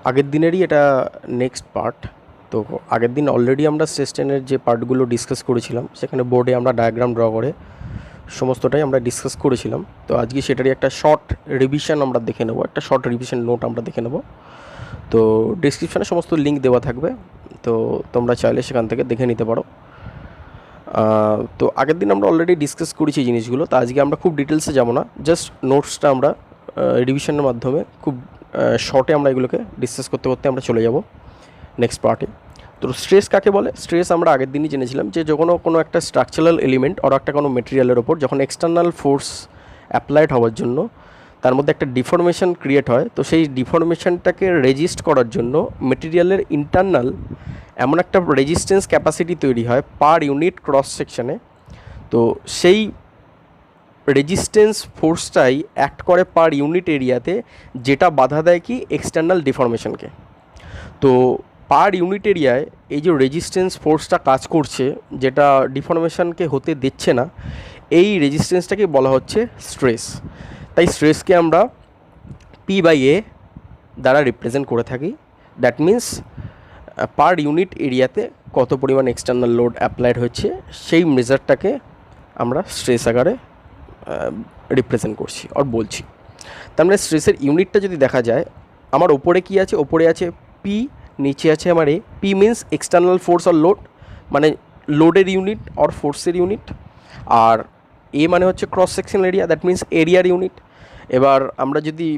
আগের দিনেরই এটা next part. তো আগের দিন অলরেডি আমরা স্ট্রেস টেনের যে পার্টগুলো ডিসকাস করেছিলাম, সেখানে বোর্ডে আমরা ডায়াগ্রাম ড্র করে সমস্তটাই আমরা ডিসকাস করেছিলাম। তো আজকে সেটারই একটা শর্ট রিভিশন আমরা দেখে নেব, একটা শর্ট রিভিশন নোট আমরা দেখে নেব। তো ডিসক্রিপশানে সমস্ত লিঙ্ক দেওয়া থাকবে, তো তোমরা চাইলে সেখান থেকে দেখে নিতে পারো। তো আগের দিন আমরা অলরেডি ডিসকাস করেছি এই জিনিসগুলো, তো আজকে আমরা খুব ডিটেলসে যাব না, জাস্ট নোটসটা আমরা রিভিশনের মাধ্যমে খুব শর্টে আমরা এগুলোকে ডিসকাস করতে করতে আমরা চলে যাব নেক্সট পার্টে। তো স্ট্রেস কাকে বলে? স্ট্রেস আমরা আগের দিনই জেনেছিলাম যে যখন কোনো একটা স্ট্রাকচারাল এলিমেন্ট আর একটা কোনো মেটেরিয়ালের ওপর যখন এক্সটার্নাল ফোর্স অ্যাপ্লাইড হওয়ার জন্য তার মধ্যে একটা ডিফরমেশন ক্রিয়েট হয়, তো সেই ডিফরমেশনটাকে রেজিস্ট করার জন্য মেটেরিয়ালের ইন্টারনাল এমন একটা রেজিস্ট্যান্স ক্যাপাসিটি তৈরি হয় পার ইউনিট ক্রস সেকশানে। তো সেই রেজিস্ট্যান্স ফোর্সটাই অ্যাক্ট করে পার ইউনিট এরিয়াতে, যেটা বাধা দেয় কি এক্সটার্নাল ডিফরমেশনকে। তো পার ইউনিট এরিয়ায় এই যে রেজিস্ট্যান্স ফোর্সটা কাজ করছে, যেটা ডিফরমেশনকে হতে দিচ্ছে না, এই রেজিস্ট্যান্সটাকে বলা হচ্ছে স্ট্রেস। তাই স্ট্রেসকে আমরা P/A দ্বারা রিপ্রেজেন্ট করে থাকি। দ্যাট মিন্স পার ইউনিট এরিয়াতে কত পরিমাণ এক্সটার্নাল লোড অ্যাপ্লাইড হচ্ছে, সেই মেজারটাকে আমরা স্ট্রেস আকারে রিপ্রেজেন্ট করছি আর বলছি। তার মানে স্ট্রেসের ইউনিটটা যদি দেখা যায়, আমার ওপরে কি আছে? ওপরে আছে পি, নিচে আছে আমার এ। পি মিন্স এক্সটার্নাল ফোর্স আর লোড, মানে লোডের ইউনিট আর ফোর্সের ইউনিট। আর এ মানে হচ্ছে cross section area, that means এরিয়ার ইউনিট। এবার আমরা যদি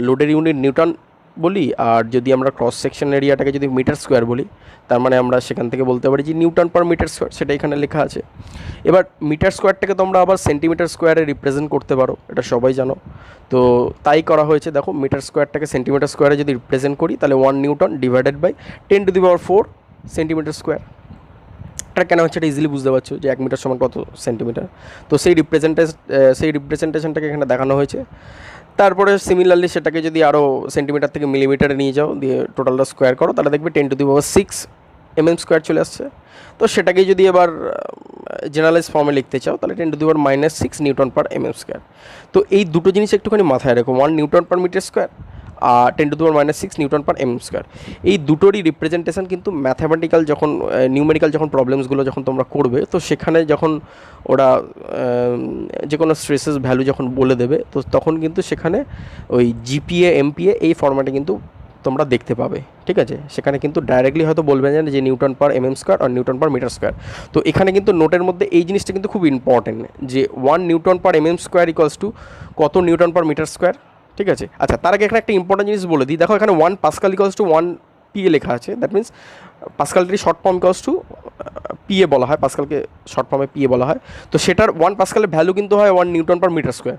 লোডের ইউনিট নিউটন বলি, আর যদি আমরা ক্রস সেকশন এরিয়াটাকে যদি মিটার স্কোয়ার বলি, তার মানে আমরা সেখান থেকে বলতে পারি যে নিউটন পার মিটার স্কোয়ার, সেটা এখানে লেখা আছে। এবার মিটার স্কোয়ারটাকে তোমরা আবার সেন্টিমিটার স্কোয়ারে রিপ্রেজেন্ট করতে পারো, এটা সবাই জানো। তো তাই করা হয়েছে। দেখো, মিটার স্কোয়ারটাকে সেন্টিমিটার স্কোয়ারে যদি রিপ্রেজেন্ট করি, তাহলে 1 newton divided by 10⁴ centimetre square. এটা কেন হচ্ছে, এটা ইজিলি বুঝতে পারছো যে 1 মিটার সমান কত সেন্টিমিটার। তো সেই রিপ্রেজেন্টেশনটাকে এখানে দেখানো হয়েছে। তারপরে সিমিলারলি সেটাকে যদি আরও সেন্টিমিটার থেকে মিলিমিটারে নিয়ে যাও, দিয়ে টোটালটা স্কোয়ার করো, তাহলে দেখবে 10⁶ mm স্কোয়ার চলে আসছে। তো সেটাকে যদি এবার জেনারেলাইজ ফর্মে লিখতে চাও, তাহলে 10⁻⁶ নিউটন পার mm স্কোয়ার। তো এই দুটো জিনিস একটুখানি মাথায় রাখো, 1 নিউটন পার মিটার স্কোয়ার আর 10⁻⁶ নিউটন পার mm স্কোয়ার। এই দুটোরই রিপ্রেজেন্টেশন কিন্তু ম্যাথামেটিক্যাল যখন নিউমেরিক্যাল যখন প্রবলেমসগুলো যখন তোমরা করবে, তো সেখানে যখন ওরা যে কোনো স্ট্রেসেস ভ্যালু যখন বলে দেবে, তো তখন কিন্তু সেখানে ওই জিপিএ এমপিএ এই ফর্ম্যাটে কিন্তু তোমরা দেখতে পাবে। ঠিক আছে, সেখানে কিন্তু ডাইরেক্টলি হয়তো বলবেন যে নিউটন পার mm স্কোয়ার আর নিউটন পার মিটার স্কোয়ার। তো এখানে কিন্তু নোটের মধ্যে এই জিনিসটা কিন্তু খুব ইম্পর্টেন্ট, যে 1 newton per mm square equals two কত নিউটন পার মিটার স্কোয়ার। ঠিক আছে, আচ্ছা, তার আগে এখানে একটা ইম্পর্টেন্ট জিনিস বলে দিই। দেখো, এখানে 1 পাস্কাল ইকুয়ালস টু 1 PA লেখা আছে। দ্যাট মিন্স পাস্কালটি short form equals to PA বলা হয়, পাস্কালকে শর্ট ফর্মে PA বলা হয়। তো সেটার 1 পাস্কালের ভ্যালু কিন্তু হয় 1 নিউটন পার মিটার স্কোয়ার।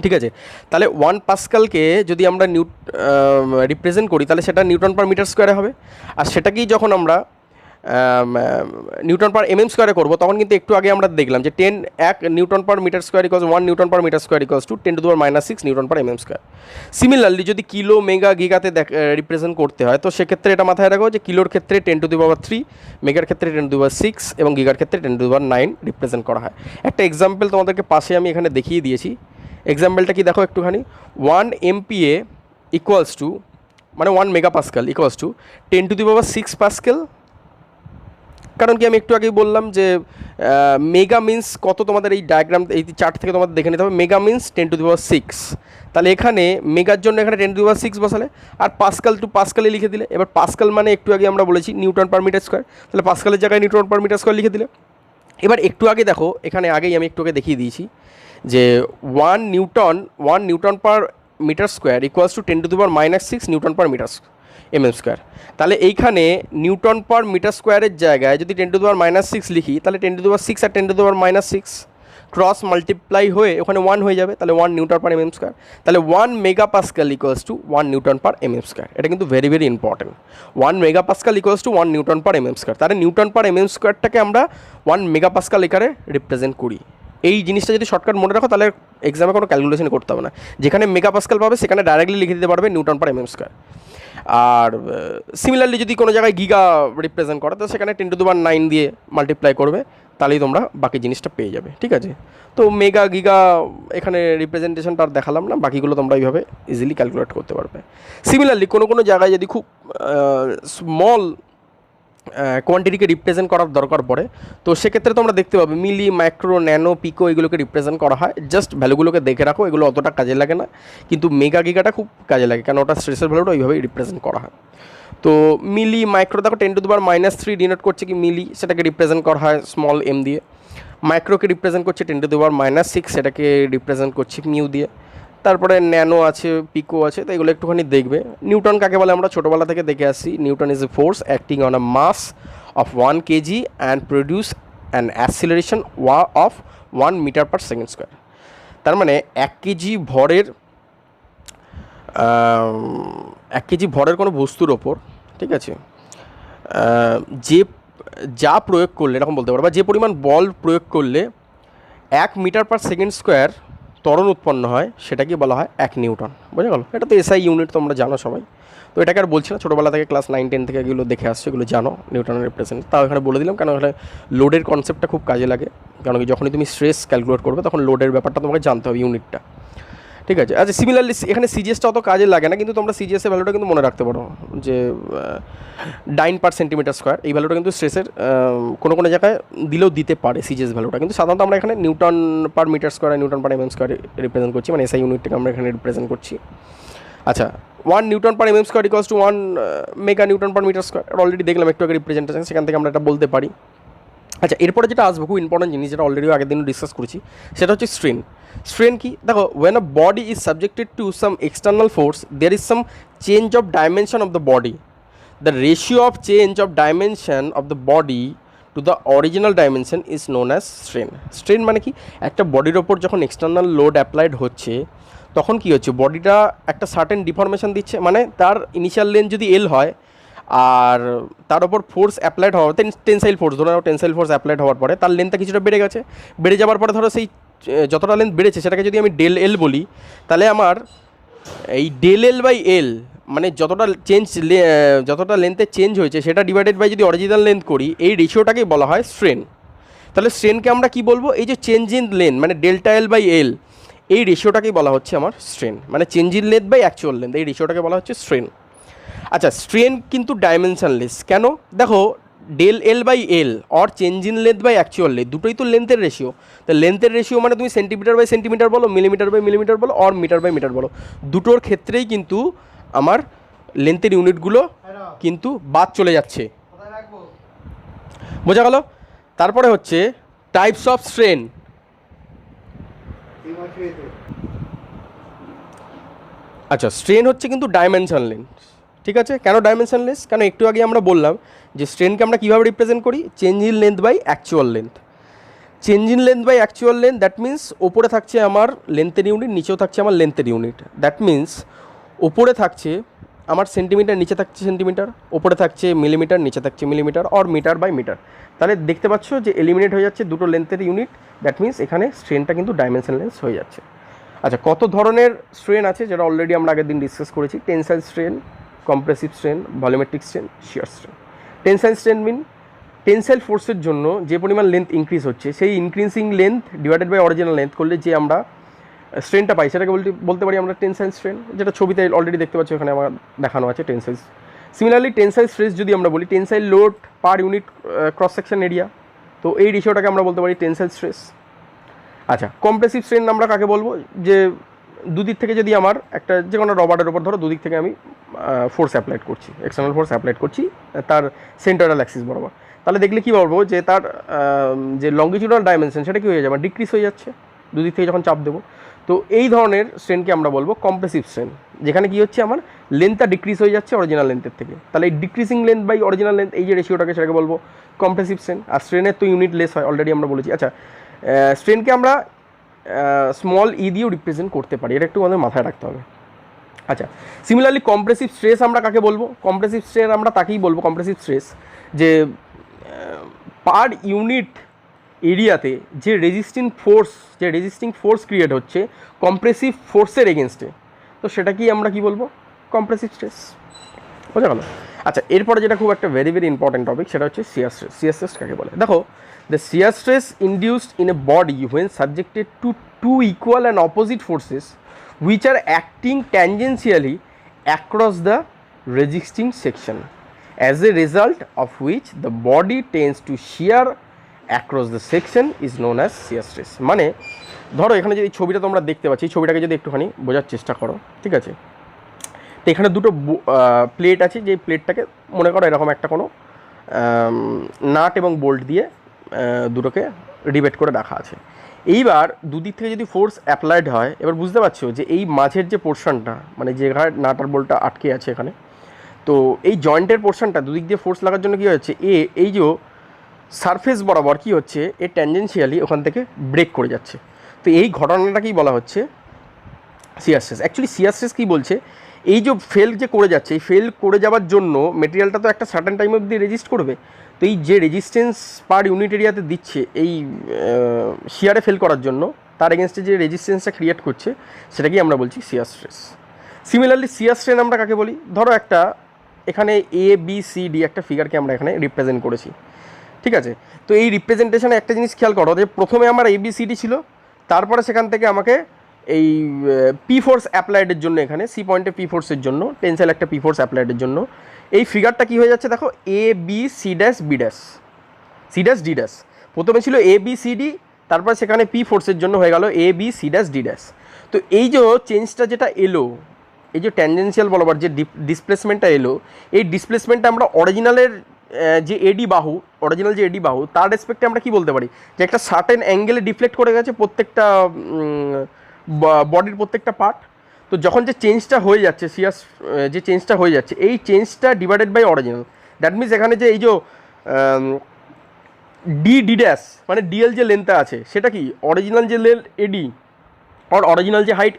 ঠিক আছে, তাহলে 1 পাস্কালকে যদি আমরা রিপ্রেজেন্ট করি, তাহলে সেটা নিউটন পার মিটার স্কোয়ারে হবে। আর সেটাকেই যখন আমরা নিউটন পার mm স্কোয়ারে করবো, তখন কিন্তু একটু আগে আমরা দেখলাম যে 1 newton per metre square equals 1 newton per metre square equals to 10⁻⁶ newton per mm square. Similarly যদি কিলো, মেগা, গিগাতে রিপ্রেজেন্ট করতে হয়, তো সেক্ষেত্রে এটা মাথায় রাখো যে কিলোর ক্ষেত্রে 10⁻3, মেগার ক্ষেত্রে 10⁻6 এবং গিগার ক্ষেত্রে 10⁻9 রিপ্রেজেন্ট করা হয়। একটা এক্সাম্পল তোমাদেরকে পাশে আমি এখানে দেখিয়ে দিয়েছি। এক্সাম্পলটা কি দেখো একটুখানি, 1 MPa ইকুয়ালস টু, মানে 1 মেগাপাস্কাল ইকুয়ালস টু 10⁶ পাস্কেল। কারণ কি, আমি একটু আগেই বললাম যে মেগা মিন্স কত, তোমাদের এই ডায়াগ্রাম, এই চার্ট থেকে তোমাদের দেখে নিতে হবে। মেগা মিন্স 10⁶, তাহলে এখানে মেগার জন্য এখানে 10⁶ বসালে, আর পাস্কাল টু পাস্কালে লিখে দিলে। এবার পাস্কাল মানে একটু আগে আমরা বলেছি নিউটন পার মিটার স্কোয়ার, তাহলে পাস্কালের জায়গায় নিউটন পার মিটার স্কোয়ার লিখে দিলে। এবার একটু আগে দেখো, এখানে আগেই আমি একটু আগে দেখিয়ে দিয়েছি যে 1 newton per metre square equals to 10⁻⁻6 newton per metre mm square. তাহলে এইখানে নিউটন পার মিটার স্কোয়ারের জায়গায় যদি 10⁻⁶ লিখি, তাহলে 10⁶ আর 10⁻⁶ ক্রস মাল্টিপ্লাই হয়ে ওখানে 1 হয়ে যাবে, তাহলে 1 নিউটন পার mm স্কোয়ার। তাহলে 1 megapascal equals to 1 newton per mm square. এটা কিন্তু very very important. 1 megapascal equals to 1 newton per mm square. তাহলে নিউটন পার mm স্কোয়ারটাকে আমরা 1 মেগাপাস্কাল একারে রিপ্রেজেন্ট করি। এই জিনিসটা যদি শর্টকাট মনে রাখো, তাহলে এক্সামে কোনো ক্যালকুলেশন করতে হবে না। যেখানে মেগাপাস্কাল পাবে সেখানে ডাইরেক্টলি লিখে দিতে পারবে নিউটন পার mm স্কোয়ার। আর সিমিলারলি যদি কোনো জায়গায় গিগা রিপ্রেজেন্ট করে, তো সেখানে 10⁻9 দিয়ে মাল্টিপ্লাই করবে, তাহলেই তোমরা বাকি জিনিসটা পেয়ে যাবে, ঠিক আছে। তো মেগা গিগা এখানে রিপ্রেজেন্টেশনটা আর দেখালাম না, বাকিগুলো তোমরা এইভাবে ইজিলি ক্যালকুলেট করতে পারবে। সিমিলারলি কোনো কোনো জায়গায় যদি খুব স্মল কোয়ান্টিটিকে রিপ্রেজেন্ট করার দরকার পড়ে, তো সেক্ষেত্রে তোমরা দেখতে পাবে মিলি, মাইক্রো, ন্যানো, পিকো এগুলোকে রিপ্রেজেন্ট করা হয়। জাস্ট ভ্যালুগুলোকে দেখে রাখো, এগুলো অতটা কাজে লাগে না, কিন্তু মেগা গিগাটা খুব কাজে লাগে, কারণ ওটা স্ট্রেসের ভ্যালুটা ওইভাবেই রিপ্রেজেন্ট করা হয়। তো মিলি, মাইক্রো দেখো 10⁻³ ডিনোট করছে কি মিলি, সেটাকে রিপ্রেজেন্ট করা হয় স্মল এম দিয়ে। মাইক্রোকে রিপ্রেজেন্ট করছে 10⁻⁶, সেটাকে রিপ্রেজেন্ট করছি মিউ দিয়ে। তারপরে ন্যানো আছে, পিকো আছে, তো এগুলো একটুখানি দেখবে। নিউটন কাকে বলে আমরা ছোটোবেলা থেকে দেখে আসছি, newton is a force acting on a mass of 1 kg and produce an acceleration of 1 m/s²। তার মানে 1 kg ভরের 1 kg ভরের কোনো বস্তুর ওপর, ঠিক আছে, যে যা প্রয়োগ করলে, এরকম বলতে পারো, বা যে পরিমাণ বল প্রয়োগ করলে 1 m/s² ত্বরণ উৎপন্ন হয়, সেটাকে বলা হয় 1 নিউটন। বোঝা গেল? এটা তো এসআই ইউনিট, তোমরা জানো সবাই, তো এটাকে আর বলছি না, ছোটোবেলা থেকে ক্লাস 9-10 থেকে এগুলো দেখে আসছে, এগুলো জানো নিউটনের রিপ্রেজেন্ট। তাও এখানে বলে দিলাম, কারণ এখানে লোডের কনসেপ্টটা খুব কাজে লাগে, কারণ কি যখনই তুমি স্ট্রেস ক্যালকুলেট করবে তখন লোডের ব্যাপারটা তোমাকে জানতে হবে, ইউনিটটা, ঠিক আছে। আচ্ছা, সিমিলারলি এখানে সিজিএসটা অত কাজে লাগে না, কিন্তু তোমরা সিজিএসের ভ্যালুটা কিন্তু মনে রাখতে পারো, যে Dyne/cm², এই ভ্যালুটা কিন্তু স্ট্রেসের কোনো কোনো জায়গায় দিলেও দিতে পারে সিজিএস ভ্যালুটা, কিন্তু সাধারণত আমরা এখানে Nm/m², Nm/mm² রিপ্রেজেন্ট করছি, মানে এসআই ইউনিটটাকে আমরা এখানে রিপ্রেজেন্ট করছি। আচ্ছা, 1 Nm/mm² = 1 MN/m², অলরেডি দেখলাম একটু আগে রিপ্রেজেন্টেশন, সেখান থেকে আমরা এটা বলতে পারি। আচ্ছা, এরপরে যেটা আসবো খুব ইম্পর্টেন্ট জিনিস, যেটা অলরেডি আগের দিন ডিসকাস করেছি, সেটা হচ্ছে স্ট্রেন। স্ট্রেন কি? দেখো, when a body is subjected to some external force, there is some change of dimension of the body. The ratio of change of dimension of the body to the original dimension is known as strain. Strain মানে কি? একটা বডির ওপর যখন external load applied হচ্ছে, তখন কি হচ্ছে, বডিটা একটা সার্টেন ডিফরমেশন দিচ্ছে, মানে তার ইনিশিয়াল লেন্থ যদি এল হয়, আর তার ওপর ফোর্স অ্যাপ্লাইড হওয়ার, টেনসাইল ফোর্স, ধরো টেনসাইল ফোর্স অ্যাপ্লাইড হওয়ার পরে তার লেন্থটা কিছুটা বেড়ে গেছে, বেড়ে যাওয়ার পরে ধরো সেই যতটা লেন্থ বেড়েছে সেটাকে যদি আমি ডেল এল বলি, তাহলে আমার এই ডেল এল বাই এল, মানে যতটা লেন্থে চেঞ্জ হয়েছে সেটা ডিভাইডেড বাই যদি অরিজিনাল লেন্থ করি, এই রেশিওটাকেই বলা হয় স্ট্রেন। তাহলে স্ট্রেনকে আমরা কি বলবো, এই যে চেঞ্জ ইন লেন্থ মানে ডেল্টা এল বাই এল, এই রেশিওটাকেই বলা হচ্ছে আমার স্ট্রেন, মানে change in length by actual length, এই রেশিওটাকে বলা হচ্ছে স্ট্রেন। আচ্ছা, স্ট্রেন কিন্তু ডাইমেনশনলেস কেন? দেখো, del L by L or change in length by actual length, দুটোই তো লেন্থের রেশিও। তো লেন্থের রেশিও মানে তুমি সেন্টিমিটার বাই সেন্টিমিটার বলো, মিলিমিটার বাই মিলিমিটার বলো, অর মিটার বাই মিটার বলো, দুটোর ক্ষেত্রেই কিন্তু আমার লেন্থের ইউনিটগুলো কিন্তু বাদ চলে যাচ্ছে। বোঝা গেল? তারপরে হচ্ছে টাইপস অফ স্ট্রেন। আচ্ছা, স্ট্রেন হচ্ছে কিন্তু ডাইমেনশনলেস, ঠিক আছে। কেন ডাইমেনশনলেস? কেন একটু আগে আমরা বললাম যে স্ট্রেনকে আমরা কীভাবে রিপ্রেজেন্ট করি, change in length by actual length. Change in length by actual length, that means ওপরে থাকছে আমার লেন্থের ইউনিট, নিচেও থাকছে আমার লেন্থের ইউনিট। দ্যাট মিন্স ওপরে থাকছে আমার সেন্টিমিটার, নিচে থাকছে সেন্টিমিটার, ওপরে থাকছে মিলিমিটার, নিচে থাকছে millimetre, or metre by metre. তাহলে দেখতে পাচ্ছ যে এলিমিনেট হয়ে যাচ্ছে দুটো লেন্থের ইউনিট, দ্যাট মিন্স এখানে স্ট্রেনটা কিন্তু ডাইমেনশনলেস হয়ে যাচ্ছে। আচ্ছা, কত ধরনের স্ট্রেন আছে যেটা অলরেডি আমরা আগের দিন ডিসকাস করেছি, tensile strain, compressive strain, volumetric strain, shear strain. Tensile strain mean tensile ফোর্সের জন্য যে পরিমাণ লেন্থ ইনক্রিজ হচ্ছে, সেই increasing length divided by original length করলে যে আমরা স্ট্রেনটা পাই, সেটাকে বলতে পারি আমরা টেনসাইল স্ট্রেন, যেটা ছবিতে অলরেডি দেখতে পাচ্ছি, ওখানে আমার দেখানো আছে টেনসাইল। সিমিলারলি টেনসাইল স্ট্রেস যদি আমরা বলি, tensile load per unit cross section area, তো এই রেশিওটাকে আমরা বলতে পারি টেনসাইল স্ট্রেস। আচ্ছা, কম্প্রেসিভ স্ট্রেন আমরা কাকে বলবো, যে দুদিক থেকে যদি আমার একটা যে কোনো রবারের ওপর ধরো দুদিক থেকে আমি ফোর্স অ্যাপ্লাইড করছি, এক্সটার্নাল ফোর্স অ্যাপ্লাইড করছি তার সেন্টারাল অ্যাক্সিস বরাবর, তাহলে দেখলে কী বলবো যে তার যে লঙ্গিটিউডাল ডাইমেনশন সেটা কী হয়ে যাবে, ডিক্রিজ হয়ে যাচ্ছে দুদিক থেকে যখন চাপ দেবো। তো এই ধরনের স্ট্রেনকে আমরা বলবো কম্প্রেসিভ স্ট্রেন, যেখানে কী হচ্ছে আমার লেন্থটা ডিক্রিজ হয়ে যাচ্ছে অরিজিনাল লেন্থের থেকে, তাহলে এই decreasing length by original length, এই যে রেশিওটাকে, সেটাকে বলবো কম্প্রেসিভ স্ট্রেন। আর স্ট্রেনের তো ইউনিট লেস হয়, অলরেডি আমরা বলেছি। আচ্ছা, স্ট্রেনকে আমরা স্মল ই দিয়েও রিপ্রেজেন্ট করতে পারি, এটা একটু আমাদের মাথায় রাখতে হবে। আচ্ছা, সিমিলারলি কম্প্রেসিভ স্ট্রেস আমরা কাকে বলবো, কম্প্রেসিভ স্ট্রেস আমরা তাকেই বলবো কম্প্রেসিভ স্ট্রেস, যে পার ইউনিট এরিয়াতে যে রেজিস্টিং ফোর্স ক্রিয়েট হচ্ছে কম্প্রেসিভ ফোর্সের এগেনস্টে, তো সেটা কি আমরা কি বলবো, কম্প্রেসিভ স্ট্রেস। বোঝা গেল? আচ্ছা, এরপরে যেটা খুব একটা ভেরি ভেরি ইম্পর্টেন্ট টপিক, সেটা হচ্ছে শিয়ার স্ট্রেস। শিয়ার স্ট্রেস কাকে বলে? দেখো, the shear stress induced in a body when subjected to two equal and opposite forces which are acting tangentially across the resisting section, as a result of which the body tends to shear across the section is known as shear stress। মানে ধরো এখানে যদি ছবিটা তোমরা দেখতে পাচ্ছ, এই ছবিটাকে যদি একটুখানি বোঝার চেষ্টা করো, ঠিক আছে? তো এখানে দুটো প্লেট আছে, যে প্লেটটাকে মনে করো এরকম একটা কোনো নাট এবং বোল্ট দিয়ে দুটোকে রিবেট করে রাখা আছে। এইবার দুদিক থেকে যদি ফোর্স অ্যাপ্লাইড হয়, এবার বুঝতে পারছো যে এই মাঝের যে পোর্শনটা, মানে যেখানে নাট আর বোল্টটা আটকে আছে এখানে, তো এই জয়েন্টের পোর্শনটা দুদিক দিয়ে ফোর্স লাগার জন্য কী হচ্ছে, এই যে সারফেস বরাবর কী হচ্ছে, এ ট্যানজেন্সিয়ালি ওখান থেকে ব্রেক করে যাচ্ছে। তো এই ঘটনাটাকেই বলা হচ্ছে shear stress. Actually shear stress কী বলছে, এই যে ফেল যে করে যাচ্ছে, এই ফেল করে যাওয়ার জন্য মেটেরিয়ালটা তো একটা সার্টেন টাইম অবধি রেজিস্ট করবে। তো এই যে রেজিস্ট্যান্স পার ইউনিট এরিয়াতে দিচ্ছে এই শিয়ারে ফেল করার জন্য, তার এগেনস্টে যে রেজিস্ট্যান্সটা ক্রিয়েট করছে, সেটাকেই আমরা বলছি শিয়ার স্ট্রেস। সিমিলারলি শিয়ার স্ট্রেন আমরা কাকে বলি? ধরো একটা এখানে এ বি সি ডি একটা ফিগারকে আমরা এখানে রিপ্রেজেন্ট করেছি, ঠিক আছে? তো এই রিপ্রেজেন্টেশনে একটা জিনিস খেয়াল করো, যে প্রথমে আমার এ বি সি ডি ছিল, তারপরে সেখান থেকে আমাকে এই পি ফোর্স অ্যাপ্লাইডের জন্য, এখানে সি পয়েন্টে পি ফোর্সের জন্য, টেন্সাইল একটা পি ফোর্স অ্যাপ্লাইডের জন্য এই ফিগারটা কী হয়ে যাচ্ছে দেখো, A B C dash B dash, C dash D dash. প্রথমে ছিল এ বি সি ডি, তারপর সেখানে পি ফোর্সের জন্য হয়ে গেল A B C dash D dash. তো এই যে চেঞ্জটা যেটা এলো, এই যে ট্যানজেন্সিয়াল বরাবর যে ডিসপ্লেসমেন্টটা এলো, এই ডিসপ্লেসমেন্টটা আমরা অরিজিনালের যে এডি বাহু, অরিজিনাল যে এডি বাহু, তার রেসপেক্টে আমরা কি বলতে পারি, যে একটা সার্টেন অ্যাঙ্গেলে ডিফ্লেক্ট করে গেছে প্রত্যেকটা বডির প্রত্যেকটা পার্ট। তো যখন যে চেঞ্জটা হয়ে যাচ্ছে, সিয়াস যে চেঞ্জটা হয়ে যাচ্ছে, এই চেঞ্জটা divided by original, that means এখানে যে এই যে ডি ড্যাশ মানে ডিএল যে লেন্থটা আছে, সেটা কি অরিজিনাল যে লেন্থ এডি আর অরিজিনাল যে হাইট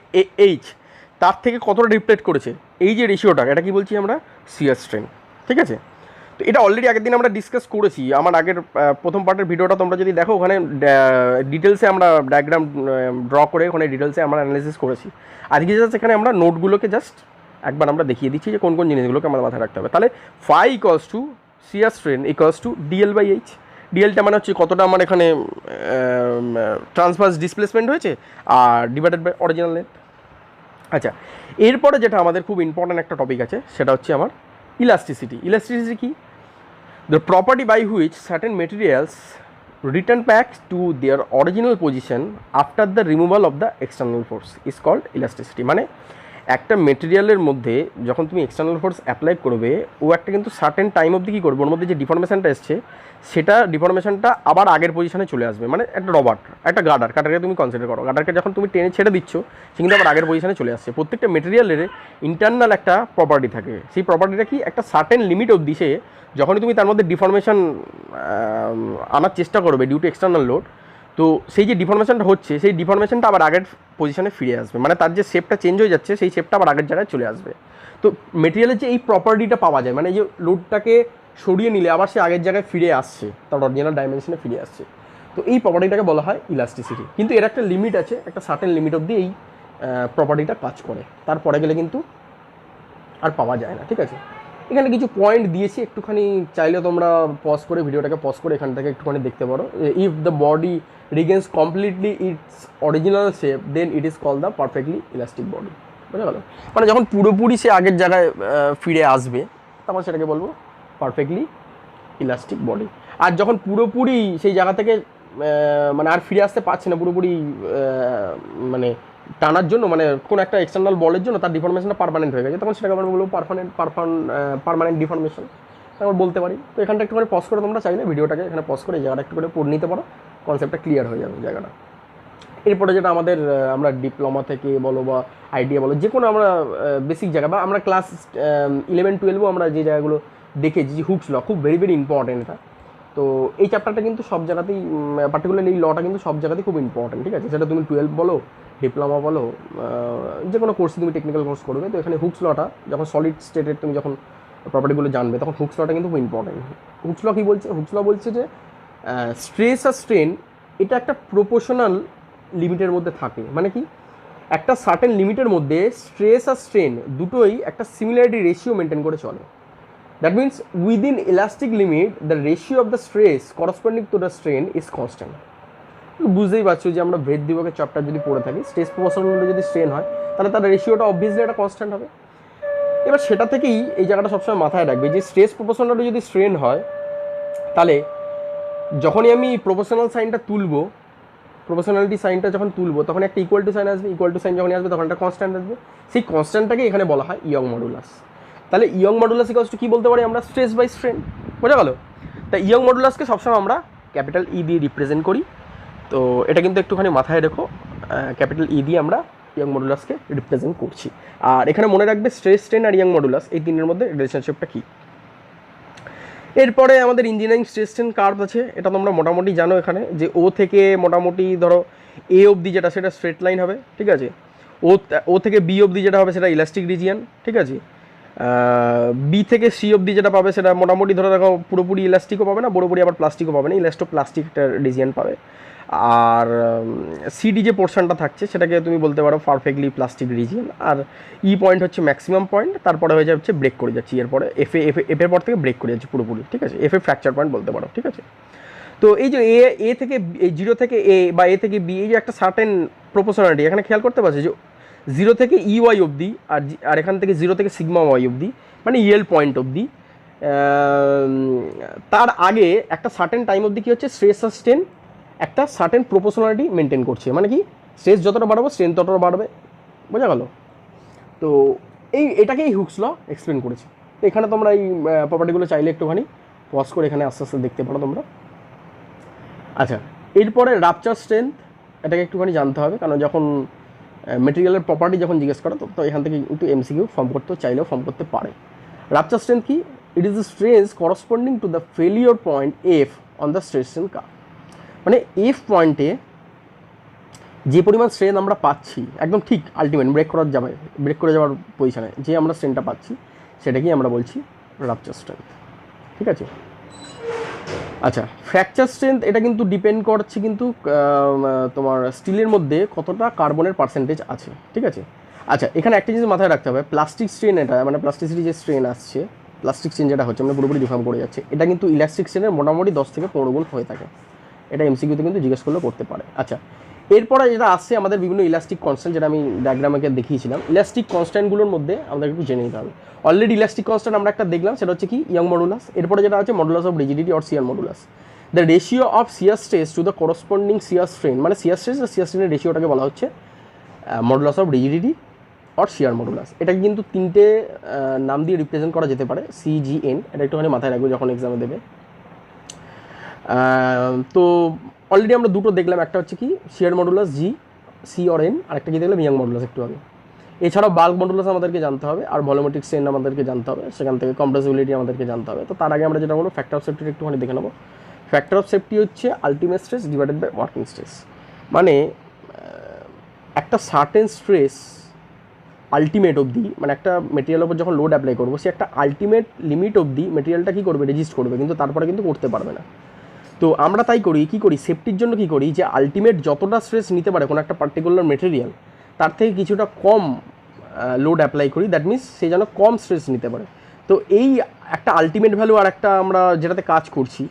এইচ, তার থেকে কতটা রিফ্লেক্ট করেছে, এই যে রেশিওটা, এটা কি বলছি আমরা, শিয়ার স্ট্রেন। ঠিক আছে? তো এটা অলরেডি আগের দিন আমরা ডিসকাস করেছি, আমার আগের প্রথম পার্টের ভিডিওটা তোমরা যদি দেখো, ওখানে ডিটেলসে আমরা ডায়াগ্রাম ড্র করে ওখানে ডিটেলসে আমরা অ্যানালাইসিস করেছি। আজকে জাস্ট এখানে আমরা নোটগুলোকে জাস্ট একবার আমরা দেখিয়ে দিচ্ছি যে কোন কোন জিনিসগুলোকে আমরা মাথায় রাখতে হবে। তাহলে phi equals to shear strain equals to DL by H. ডিএলটা মানে হচ্ছে কতটা আমার এখানে ট্রান্সভার্স ডিসপ্লেসমেন্ট হয়েছে, আর ডিভাইডেড বাই অরিজিনাল লেন্থ। আচ্ছা, এরপরে যেটা আমাদের খুব ইম্পর্ট্যান্ট একটা টপিক আছে, সেটা হচ্ছে আমার ইলাস্টিসিটি। ইলাস্টিসিটি কি? The property by which certain materials return back to their original position after the removal of the external force is called elasticity। মানে একটা মেটেরিয়ালের মধ্যে যখন তুমি এক্সটার্নাল ফোর্স অ্যাপ্লাই করবে, ও একটা কিন্তু সার্টেন টাইম অবধি কী করবে, ওর মধ্যে যে ডিফরমেশনটা এসছে, সেটা ডিফরমেশনটা আবার আগের পজিশনে চলে আসবে। মানে একটা রবার, একটা গার্ডারকে তুমি কনসিডার করো, গার্ডারকে যখন তুমি টেনে ছেড়ে দিচ্ছ, সে কিন্তু আবার আগের পজিশনে চলে আসছে। প্রত্যেকটা মেটেরিয়ালের ইন্টারনাল একটা প্রপার্টি থাকে, সেই প্রপার্টিটা কি, একটা সার্টেন লিমিট অবধি সে যখনই তুমি তার মধ্যে ডিফরমেশন আনার চেষ্টা করবে ডিউ টু এক্সটার্নাল লোড, তো সেই যে ডিফরমেশনটা হচ্ছে, সেই ডিফরমেশনটা আবার আগের পজিশনে ফিরে আসবে। মানে তার যে শেপটা চেঞ্জ হয়ে যাচ্ছে, সেই শেপটা আবার আগের জায়গায় চলে আসবে। তো মেটেরিয়ালের যে এই প্রপার্টিটা পাওয়া যায়, মানে এই যে লোডটাকে সরিয়ে নিলে আবার সে আগের জায়গায় ফিরে আসছে, তার অরিজিনাল ডাইমেনশনে ফিরে আসছে, তো এই প্রপার্টিটাকে বলা হয় ইলাস্টিসিটি। কিন্তু এর একটা লিমিট আছে, একটা সার্টেন লিমিট অবধি এই প্রপার্টিটা কাজ করে, তারপরে গেলে কিন্তু আর পাওয়া যায় না। ঠিক আছে? এখানে কিছু পয়েন্ট দিয়েছি, একটুখানি চাইলে তোমরা পজ করে ভিডিওটাকে পজ করে এখান থেকে একটুখানি দেখতে পারো। If the body regains completely its original shape, then it is called the perfectly elastic body. বুঝা গেল? মানে যখন পুরোপুরি সে আগের জায়গায় ফিরে আসবে, তখন সেটাকে বলবো পারফেক্টলি ইলাস্টিক বডি। আর যখন পুরোপুরি সেই জায়গা থেকে মানে আর ফিরে আসতে পারছে না, পুরোপুরি মানে টানার জন্য, মানে কোনো একটা এক্সটার্নাল বলের জন্য তার ডিফরমেশনটা পারমানেন্ট হয়ে গেছে, তখন সেটাকে আমরা বলবো পারমানেন্ট ডিফরমেশন আমরা বলতে পারি। তো এখানটা একটু করে পজ করে তোমরা চাইলে ভিডিওটাকে এখানে পজ করে জায়গাটা একটু করে পড়ে নিতে পারো, কনসেপ্টটা ক্লিয়ার হয়ে যাবে জায়গাটা। এরপরে যেটা আমাদের আমরা ডিপ্লোমা থেকে বলো বা আইডিয়া বলো, যে কোনো আমরা বেসিক জায়গা, বা আমরা ক্লাস 11-12 আমরা যে জায়গাগুলো দেখেছি, যে হুকস ল, খুব ভেরি ভেরি ইম্পর্টেন্ট এটা। তো এই চ্যাপ্টারটা কিন্তু সব জায়গাতেই, পার্টিকুলারলি এই লটা কিন্তু সব জায়গাতেই খুব ইম্পর্টেন্ট। ঠিক আছে? সেটা তুমি 12 বলো, ডিপ্লোমা বলো, যে কোনো কোর্স তুমি টেকনিক্যাল কোর্স করবে, তো এখানে হুকস লটা যখন সলিড স্টেটের তুমি যখন প্রপার্টিগুলো জানবে, তখন হুকস লটা কিন্তু খুব ইম্পর্টেন্ট। হুকস ল কী বলছে? হুকস ল বলছে যে স্ট্রেস আর স্ট্রেন এটা একটা প্রপোর্শনাল লিমিটের মধ্যে থাকে। মানে কি, একটা সার্টেন লিমিটের মধ্যে স্ট্রেস আর স্ট্রেন দুটোই একটা সিমিলারিটি রেশিও মেনটেন করে চলে। That means within elastic limit the ratio of the stress corresponding to the strain is constant. বুঝতেই পারছো যে আমরা ভেদ দিবকের চ্যাপ্টার যদি পড়ে থাকি, স্ট্রেস প্রপোর্শনাল যদি স্ট্রেন হয় তাহলে তার রেশিওটা অবভিয়াসলি একটা কনস্ট্যান্ট হবে। এবার সেটা থেকেই এই জায়গাটা সবসময় মাথায় রাখবে যে স্ট্রেস প্রপোর্শনাল যদি স্ট্রেন হয় তাহলে যখনই আমি প্রপোর্শনাল সাইনটা তুলবো, প্রপোর্শনালিটি সাইনটা যখন তুলবো তখন একটা ইকুয়াল টু সাইন আসবে, ইকুয়াল টু সাইন যখন আসবে তখন একটা কনস্ট্যান্ট আসবে। সেই কনস্ট্যান্টটাকে এখানে বলা হয় ইয়ং মডুলাস। তাহলে ইয়ং মডুলাস ইকুয়ালস টু কী বলতে পারি আমরা? Stress by strain. বোঝা গেল? তাই ইয়ং মডুলাসকে সবসময় আমরা ক্যাপিটাল ই দিয়ে রিপ্রেজেন্ট করি। তো এটা কিন্তু একটুখানি মাথায় রেখো, ক্যাপিটাল ই দিয়ে আমরা ইয়ং মডুলাসকে রিপ্রেজেন্ট করছি। আর এখানে মনে রাখবে স্ট্রেস স্ট্রেন আর ইয়ং মডুলাস এই তিনের মধ্যে রিলেশনশিপটা কী। এরপরে আমাদের ইঞ্জিনিয়ারিং স্ট্রেস স্ট্রেন কার্ভ আছে, এটা তোমরা মোটামুটি জানো এখানে যে ও থেকে মোটামুটি ধরো এ অবধি যেটা সেটা স্ট্রেট লাইন হবে, ঠিক আছে। ও থেকে বি অবধি যেটা হবে সেটা ইলাস্টিক রিজিয়ান, ঠিক আছে। বি থেকে সি অবধি যেটা পাবে সেটা মোটামুটি ধরো দেখো পুরোপুরি ইলাস্টিকও পাবে না, পুরোপুরি আবার প্লাস্টিকও পাবে না, ইলাস্টো প্লাস্টিক একটা রিজিয়ান পাবে। আর সিডি যে পোর্শনটা থাকছে সেটাকে তুমি বলতে পারো পারফেক্টলি প্লাস্টিক রিজিয়ান। আর ই পয়েন্ট হচ্ছে ম্যাক্সিমাম পয়েন্ট, তারপরে হয়ে যাচ্ছে ব্রেক করে যাচ্ছি, এরপরে এফের পর থেকে ব্রেক করে যাচ্ছে পুরোপুরি, ঠিক আছে। এফে ফ্র্যাকচার পয়েন্ট বলতে পারো, ঠিক আছে। তো এই যে এ থেকে জিরো থেকে এ বা এ থেকে বি, এই যে একটা সার্টেন প্রপোর্শনালিটি এখানে খেয়াল করতে পারছি যে জিরো থেকে ই ওয়াই অবধি আর এখান থেকে জিরো থেকে সিগমা ওয়াই অবধি মানে ইএল পয়েন্ট অবধি, তার আগে একটা সার্টেন টাইম অবধি কী হচ্ছে স্ট্রেস আর স্ট্রেন একটা সার্টেন প্রপোর্শনালিটি মেনটেন করছে। মানে কি স্ট্রেস যতটা বাড়াবো স্ট্রেন ততটা বাড়বে। বোঝা গেল? তো এটাকেই হুকস ল এক্সপ্লেন করেছে। এখানে তোমরা এই প্রপার্টিগুলো চাইলে একটুখানি পজ করে এখানে আস্তে আস্তে দেখতে পারো তোমরা। আচ্ছা, এরপরে রাপচার স্ট্রেংথ, এটাকে একটুখানি জানতে হবে, কারণ যখন মেটেরিয়ালের প্রপার্টি যখন জিজ্ঞেস করো তো এখান থেকে একটু এমসিকিউ ফর্ম করতে চাইলেও ফর্ম করতে পারে। রাপচার স্ট্রেংথ কি? It is the stress corresponding to the failure point F on the stress strain curve. মানে এফ পয়েন্টে যে পরিমাণ স্ট্রেন আমরা পাচ্ছি একদম ঠিক আলটিমেট ব্রেক করে যাওয়ার পজিশনে যে আমরা স্ট্রেনটা পাচ্ছি সেটাকেই আমরা বলছি রাপচার স্ট্রেংথ, ঠিক আছে। আচ্ছা, ফ্র্যাকচার স্ট্রেংথ এটা কিন্তু ডিপেন্ড করছে কিন্তু তোমার স্টিলের মধ্যে কতটা কার্বনের পার্সেন্টেজ আছে, ঠিক আছে। আচ্ছা, এখানে একটা জিনিস মাথায় রাখতে হবে, প্লাস্টিক স্ট্রেন এটা মানে প্লাস্টিসিটি যে স্ট্রেন আসছে, প্লাস্টিক স্ট্রেন যেটা হচ্ছে মানে পুরোপুরি ডিফর্ম করে যাচ্ছে, এটা কিন্তু ইলাস্টিক স্ট্রেনের মোটামুটি 10 থেকে 15 গুণ হয়ে থাকে। এটা এমসিকিউতে কিন্তু জিজ্ঞেস করলেও করতে পারে। আচ্ছা, এরপরে যেটা আসছে আমাদের বিভিন্ন ইলাস্টিক কনস্ট্যান্ট, যেটা আমি ডায়াগ্রামে দেখিয়েছিলাম, ইলাস্টিক কনস্ট্যান্টগুলোর মধ্যে আমাদের একটু জেনে নিতে হবে। অলরেডি ইলাস্টিক কনস্ট্যান্ট আমরা একটা দেখলাম, সেটা হচ্ছে কি ইয়ং মডুলাস। এরপরে যেটা আছে modulus of rigidity or shear modulus, the ratio of shear stress to the corresponding shear strain, মানে শিয়ার স্ট্রেস আর শিয়ার স্ট্রেনের রেশিওটাকে বলা হচ্ছে modulus of rigidity or shear modulus. এটাকে কিন্তু তিনটে নাম দিয়ে রিপ্রেজেন্ট করা যেতে পারে, CGN, এটা একটুখানি মাথায় রাখবো যখন এক্সামে দেবে। তো অলরেডি আমরা দুটো দেখলাম, একটা হচ্ছে কি shear modulus G, C or N, আর একটা কি দেখলাম ইয়ং মডুলাস একটু আগে। এছাড়াও বাল্ক মডুলাস আমাদেরকে জানতে হবে, আর ভলিউমেট্রিক স্ট্রেন আমাদেরকে জানতে হবে, সেখান থেকে কম্প্রেসিবিলিটি আমাদেরকে জানতে হবে। তো তার আগে আমরা যেটা বলবো ফ্যাক্টর অফ সেফটির একটুখানি দেখে নেবো। ফ্যাক্টর অফ সেফটি হচ্ছে ultimate stress divided by working stress. মানে একটা সার্টেন স্ট্রেস আলটিমেট অবধি, মানে একটা মেটেরিয়ালের উপর যখন লোড অ্যাপ্লাই করবো সে একটা আলটিমেট লিমিট অবধি মেটেরিয়ালটা কী করবে, রেজিস্ট করবে, কিন্তু তারপরে কিন্তু করতে পারবে না। তো আমরা তাই করি, কী করি, সেফটির জন্য কী করি, যে আলটিমেট যতটা স্ট্রেস নিতে পারে কোনো একটা পার্টিকুলার মেটেরিয়াল তার থেকে কিছুটা কম লোড অ্যাপ্লাই করি, দ্যাট মিনস সে যেন কম স্ট্রেস নিতে পারে। তো এই একটা আলটিমেট ভ্যালু আর একটা আমরা যেটাতে কাজ করছি,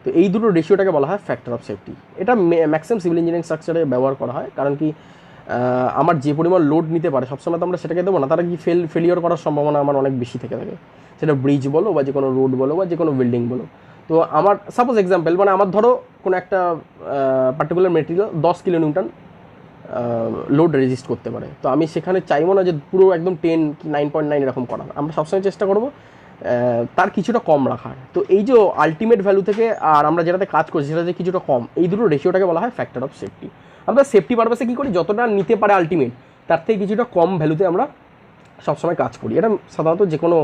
তো এই দুটো রেশিওটাকে বলা হয় ফ্যাক্টর অফ সেফটি। এটা ম্যাক্সিমাম সিভিল ইঞ্জিনিয়ারিং স্ট্রাকচারে ব্যবহার করা হয়, কারণ কি আমার যে পরিমাণ লোড নিতে পারে সবসময় তো আমরা সেটাকে দেবো না, তারা কি ফেলিওর করার সম্ভাবনা আমার অনেক বেশি থেকে থাকে, সেটা ব্রিজ বলো বা যে কোনো রোড বলো বা যে কোনো বিল্ডিং বলো। তো আমার সাপোজ এক্সাম্পল, মানে আমার ধরো কোনো একটা particular material 10 kilonewton load resist করতে পারে, তো আমি সেখানে চাইবো না যে পুরো একদম 10 কি 9.9 এরকম করা, আমরা সবসময় চেষ্টা করবো তার কিছুটা কম রাখার। তো এই যে আলটিমেট ভ্যালু থেকে আর আমরা যেটাতে কাজ করছি সেটা যে কিছুটা কম, এই দুটো রেশিওটাকে বলা হয় ফ্যাক্টর অফ সেফটি। আমরা সেফটি পারপাসে কী করি, যতটা নিতে পারে আলটিমেট তার থেকে কিছুটা কম ভ্যালুতে আমরা সবসময় কাজ করি। এটা সাধারণত যে কোনো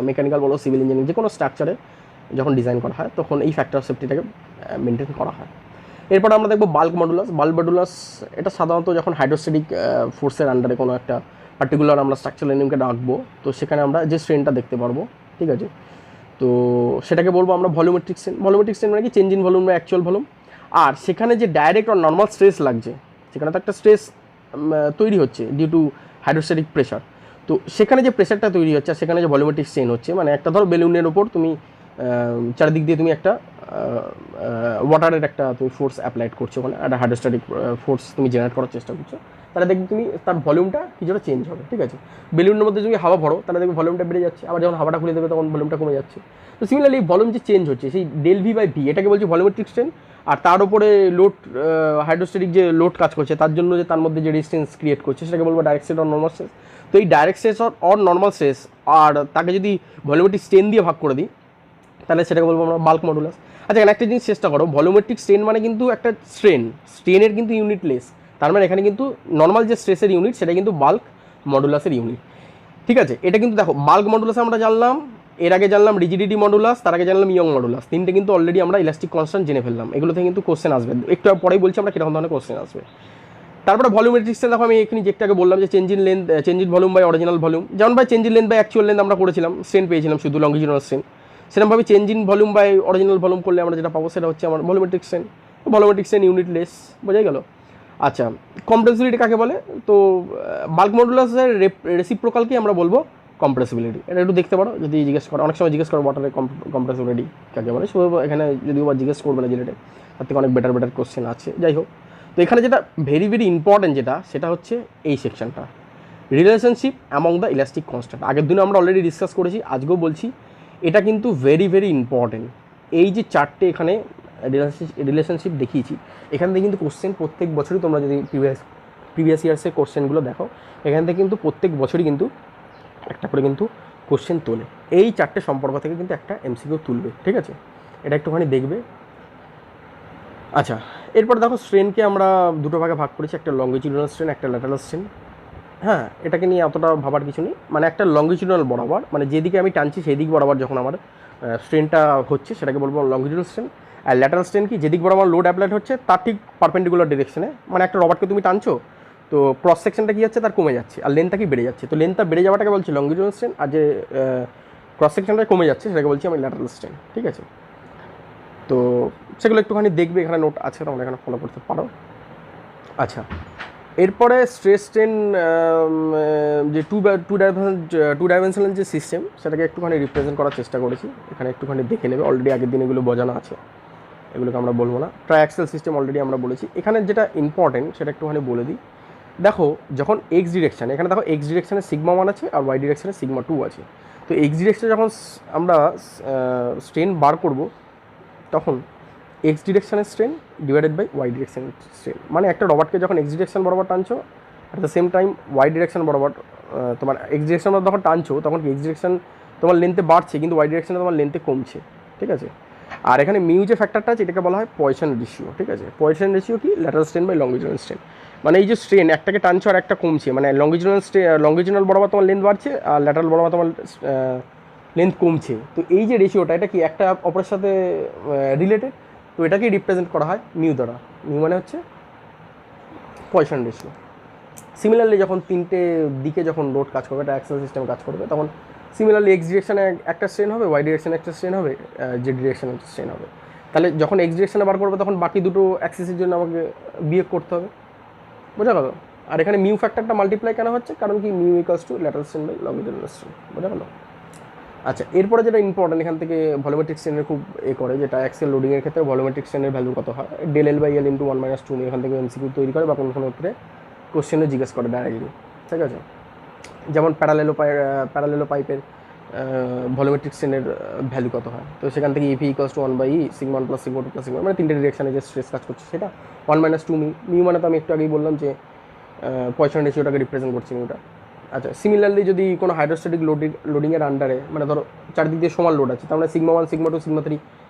মেকানিক্যাল বলো সিভিল ইঞ্জিনিয়ারিং যে কোনো স্ট্রাকচারে যখন ডিজাইন করা হয় তখন এই ফ্যাক্টর অফ সেফটিটাকে মেনটেন করা হয়। এরপর আমরা দেখবো বাল্ক মডুলাস। এটা সাধারণত যখন হাইড্রোস্ট্যাটিক ফোর্সের আন্ডারে কোনো একটা পার্টিকুলার আমরা স্ট্রাকচারাল এলিমেন্টকে রাখবো, তো সেখানে আমরা যে স্ট্রেনটা দেখতে পারবো, ঠিক আছে, তো সেটাকে বলবো আমরা ভলিউমেট্রিক স্ট্রেন। ভলিউমেট্রিক স্ট্রেন মানে কি চেঞ্জ ইন ভলিউম বা অ্যাকচুয়াল ভলিউম। আর সেখানে যে ডাইরেক্ট আর নর্মাল স্ট্রেস লাগছে, সেখানে তো একটা স্ট্রেস তৈরি হচ্ছে ডিউ টু হাইড্রোস্ট্যাটিক প্রেশার, তো সেখানে যে প্রেশারটা তৈরি হচ্ছে আর সেখানে যে ভলিউমেট্রিক স্ট্রেন হচ্ছে, মানে একটা ধরো বেলুনের ওপর তুমি চারিদিক দিয়ে তুমি একটা ওয়াটারের একটা তুমি ফোর্স অ্যাপ্লাইড করছো, ওখানে একটা হাইড্রোস্ট্যাটিক ফোর্স তুমি জেনারেট করার চেষ্টা করছো, তাহলে দেখবে তুমি তার ভলিউমটা কিছুটা চেঞ্জ হবে, ঠিক আছে। বেলুনের মধ্যে তুমি হাওয়া ভরো তাহলে দেখবে ভলিউমটা বেড়ে যাচ্ছে, আবার যখন হাওয়াটা খুলে দেবে তখন ভলিউমটা কমে যাচ্ছে। তো সিমিলারলি ভলিউম যে চেঞ্জ হচ্ছে সেই ডেল ভি বাই ভি এটাকে বলছি ভলিউমেট্রিক স্ট্রেন। আর তার উপরে লোড হাইড্রোস্ট্যাটিক যে লোড কাজ করছে তার জন্য যে তার মধ্যে যে রেজিস্ট্যান্স ক্রিয়েট করছে সেটাকে বলবো direct stress or normal stress. তো এই direct stress or normal stress আর তাকে যদি ভলিউমেট্রিক স্ট্রেন দিয়ে ভাগ করে দিই তাহলে সেটাকে বলবো আমরা বাল্ক মডুলাস। আচ্ছা, এখানে একটা জিনিস চেষ্টা করো, ভলিউমেট্রিক স্ট্রেন মানে কিন্তু একটা স্ট্রেনের কিন্তু ইউনিট লেস, তার মানে এখানে কিন্তু নর্মাল যে স্ট্রেসের ইউনিট সেটা কিন্তু বাল্ক মডুলাসের ইউনিট, ঠিক আছে। এটা কিন্তু দেখো বাল্ক মডুলাস আমরা জানলাম, এর আগে জানলাম রিজিডিটি মডুলাস, তার আগে জানলাম ইয়ং মডুলাস, তিনটে কিন্তু অলরেডি আমরা ইলাস্টিক কনস্ট্যান্ট জেনে ফেললাম। এগুলো থেকে কিন্তু কোশ্চেন আসবে, একটু পরেই বলছি আমরা কীরকম ধরনের কোশ্চেন আসবে। তারপরে ভলিউমেট্রিক স্ট্রেন দেখো, আমি এখানে যেটাকে বললাম যে change in length, change in volume by original volume, যেমন by change in length by actual length আমরা করেছিলাম, স্ট্রেন পেয়েছিলাম শুধু লংগিটিউডাল স্ট্রেন। সেরকমভাবে change in volume by original volume করলে আমরা যেটা পাবো সেটা হচ্ছে আমার volumetric strain. Volumetric strain unitless, বোঝাই গেল। আচ্ছা, কম্প্রেসিবিলিটি কাকে বলে? তো বাল্ক মডুলাসের রেসিপ্রোকালকে আমরা বলবো কম্প্রেসিবিলিটি। এটা একটু দেখতে পারো, যদি জিজ্ঞেস করো, অনেক সময় জিজ্ঞেস করো ওয়াটারের কম্প্রেসিবিলিটি কাকে বলে, শুধু এখানে যদিও বা জিজ্ঞেস করবে না জিলেটে, তার থেকে অনেক বেটার কোশ্চেন আছে, যাই হোক। তো এখানে যেটা ভেরি ভেরি ইম্পর্টেন্ট যেটা সেটা হচ্ছে এই সেকশনটা, relationship among the elastic constant. আগের দিনে আমরা অলরেডি ডিসকাস করেছি, আজকেও বলছি, এটা কিন্তু ভেরি ভেরি ইম্পর্টেন্ট। এই যে চারটে এখানে রিলেশনশিপ দেখিয়েছি, এখান থেকে কিন্তু কোশ্চেন প্রত্যেক বছরই, তোমরা যদি প্রিভিয়াস ইয়ার্সের কোশ্চেনগুলো দেখো, এখান থেকে কিন্তু প্রত্যেক বছরই কিন্তু একটা করে কিন্তু কোশ্চেন তোলে। এই চারটে সম্পর্ক থেকে কিন্তু একটা এমসিকিউ তুলবে, ঠিক আছে, এটা একটুখানি দেখবে। আচ্ছা, এরপর দেখো স্ট্রেনকে আমরা দুটো ভাগে ভাগ করেছি, একটা লংগিটিউডাল স্ট্রেন, একটা ল্যাটারাল স্ট্রেন। হ্যাঁ, এটাকে নিয়ে অতটা ভাবার কিছু নেই, মানে একটা লংগিটিউডাল বরাবর, মানে যেদিকে আমি টানছি সেই দিক বরাবর যখন আমার স্ট্রেনটা হচ্ছে সেটাকে বলবো লংগিটিউডাল স্ট্রেন। আর ল্যাটারাল স্ট্রেন কি, যেদিক বরাবর লোড অ্যাপ্লাইড হচ্ছে তার ঠিক পারপেন্ডিকুলার ডিরেকশনে, মানে একটা রবারকে তুমি টানছো তো ক্রস সেকশনটা কী হচ্ছে, তার কমে যাচ্ছে আর লেন্থটা কি বেড়ে যাচ্ছে, তো লেন্থটা বেড়ে যাওয়াটাকে বলছি লংগিটিউডাল স্ট্রেন, আর যে ক্রস সেকশনটা কমে যাচ্ছে সেটাকে বলছি আমি ল্যাটারাল স্ট্রেন, ঠিক আছে। তো সেগুলো একটুখানি দেখবে, এখানে নোট আছে, তোমরা এখানে ফলো করতে পারো। আচ্ছা, এরপরে স্ট্রেস স্ট্রেন যে টু ডাইমেনশনাল যে সিস্টেম সেটাকে একটুখানি রিপ্রেজেন্ট করার চেষ্টা করেছি, এখানে একটুখানি দেখে নেবে, অলরেডি আগের দিন এগুলো বোঝানো আছে, এগুলোকে আমরা বলবো না। ট্রাইঅ্যাক্সিয়াল সিস্টেম অলরেডি আমরা বলেছি, এখানে যেটা ইম্পর্টেন্ট সেটা একটুখানি বলে দিই। দেখো যখন এক্স ডিরেকশান, এখানে দেখো এক্স ডিরেকশানে সিগমা 1 আছে আর ওয়াই ডিরেকশানে সিগমা 2 আছে। তো এক্স ডিরেকশানে যখন আমরা স্ট্রেন বার করব তখন এক্স ডিরেকশানের স্ট্রেন ডিভাইডেড বাই ওয়াই ডিরেকশানের স্ট্রেন, মানে একটা রবারকে যখন এক্স ডিরেকশান বরাবর টানছো at the same time Y direction বরাবর তোমার এক্স ডিরেকশান যখন টানছো তখন এক্স ডিরেকশান তোমার লেন্থে বাড়ছে কিন্তু ওয়াই ডিরেকশানে তোমার লেন্থে কমছে, ঠিক আছে। আর এখানে মিউ যে ফ্যাক্টরটা আছে এটাকে বলা হয় পয়সন রেশিও, ঠিক আছে। পয়সন রেশিও কি, lateral strain by longitudinal strain, মানে এই যে স্ট্রেন একটাকে টানছো আর একটা কমছে, মানে লংগিটিউডাল বরাবর তোমার লেন্থ বাড়ছে আর ল্যাটারাল বরাবর তোমার লেন্থ কমছে। তো এই যে রেশিওটা এটা কি একটা অপরের সাথে রিলেটেড, তো এটাকেই রিপ্রেজেন্ট করা হয় মিউ দ্বারা। মিউ মানে হচ্ছে পয়সন রেশিও। সিমিলারলি যখন তিনটে দিকে যখন লোড কাজ করবে, একটা অ্যাক্সেল সিস্টেম কাজ করবে, তখন সিমিলারলি এক্স ডিরেকশানে একটা স্ট্রেন হবে, ওয়াই ডিরেকশানে একটা স্ট্রেন হবে, জেড ডিরেকশানে একটা স্ট্রেন হবে। তাহলে যখন এক্স ডিরেকশানে বার করবে তখন বাকি দুটো অ্যাক্সিসের জন্য আমাকে বিহেভ করতে হবে, বোঝা গেল। আর এখানে মিউ ফ্যাক্টরটা মাল্টিপ্লাই কেন হচ্ছে, কারণ কি mu equals to lateral strain by longitudinal strain, বোঝা গেল। আচ্ছা, এরপরে যেটা ইম্পর্টেন্ট এখান থেকে ভলিউমেট্রিক স্ট্রেনের খুব করে, যেটা অ্যাক্সেল লোডিংয়ের ক্ষেত্রে ভলিউমেট্রিক স্ট্রেনের ভ্যালু কত হয়, del L by L into 1 - 2 এখান থেকে এমসিকিউ তৈরি করে বা কোনো ক্ষেত্রে কোশ্চেনে জিজ্ঞেস করে ডাইরেক্টলি, ঠিক আছে। যেমন প্যারালেলো পাইপের ভলিউমেট্রিক স্ট্রেনের ভ্যালু কত হয়, তো সেখান থেকে EV equals to 1/E sigma 1 + sigma 2 + sigma, মানে তিনটে ডিরেকশানে যে স্ট্রেস কাজ করছে সেটা 1 - 2 মিউ মানে তো আমি একটু আগেই বললাম যে পয়সন রেশিওটাকে রিপ্রেজেন্ট করছি মিউটা। আচ্ছা, সিমিলারলি যদি কোনো হাইড্রোস্ট্যাটিক লোডিংয়ের আন্ডারে, মানে ধরো চারদিক দিয়ে সমান লোড আছে, তার মানে sigma 1 sigma 2 sigma 3